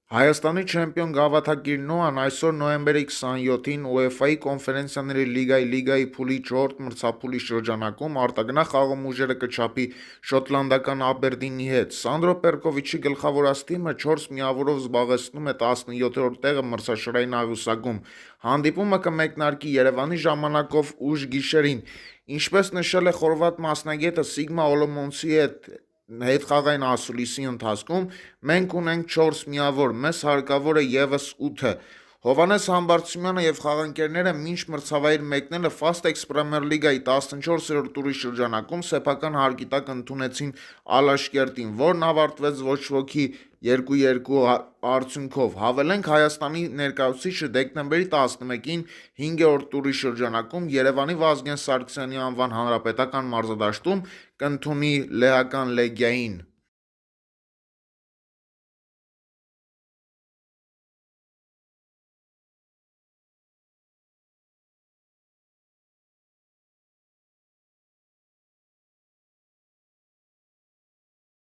Հայաստանի չեմպիոն գավաթակիր Նոան այսօր նոյեմբերի 27-ին UEFA-ի կոնֆերենցիաների լիգայի փուլի 4-րդ մրցափուլի շրջանակում արտագնահ խաղում ուժերը կչափի շոտլանդական Աբերդինի հետ։ Սանդրո Պերկովիչի գլխավորած թիմը 4 միավորով զբաղեցնում է 17-րդ տեղը մրցաշարային աղյուսակում։ Հանդիպումը կմեկնարկի Երևանի ժամանակով ուշ գիշերին։ Ինչպես նշել է խորվատ մասնագետը Սիգմա Օլոմոնցի հետխաղային ասուլիսի ընթացքում, մենք ունենք 4 միավոր, մեզ հարկավոր է ևս 8-ը։ Հովհաննես Համբարձումյանը և խաղընկերները մինչ մրցավայր մեկնելը Fastex Premier League-ի 14-րդ տուրի շրջանակում սեփական հարկի տակ ընդունեցին Ալաշկերտին, որն ավարտվեց ոչ ոքի 2-2 արդյունքով։ Հավելենք, Հայաստանի ներկայացուցիչը դեկտեմբերի 11-ին 5-րդ տուրի շրջանակում Երևանի Վազգեն Սարգսյանի անվան հանրապետական մարզադաշտում կընդունի լեհական Լեգիային։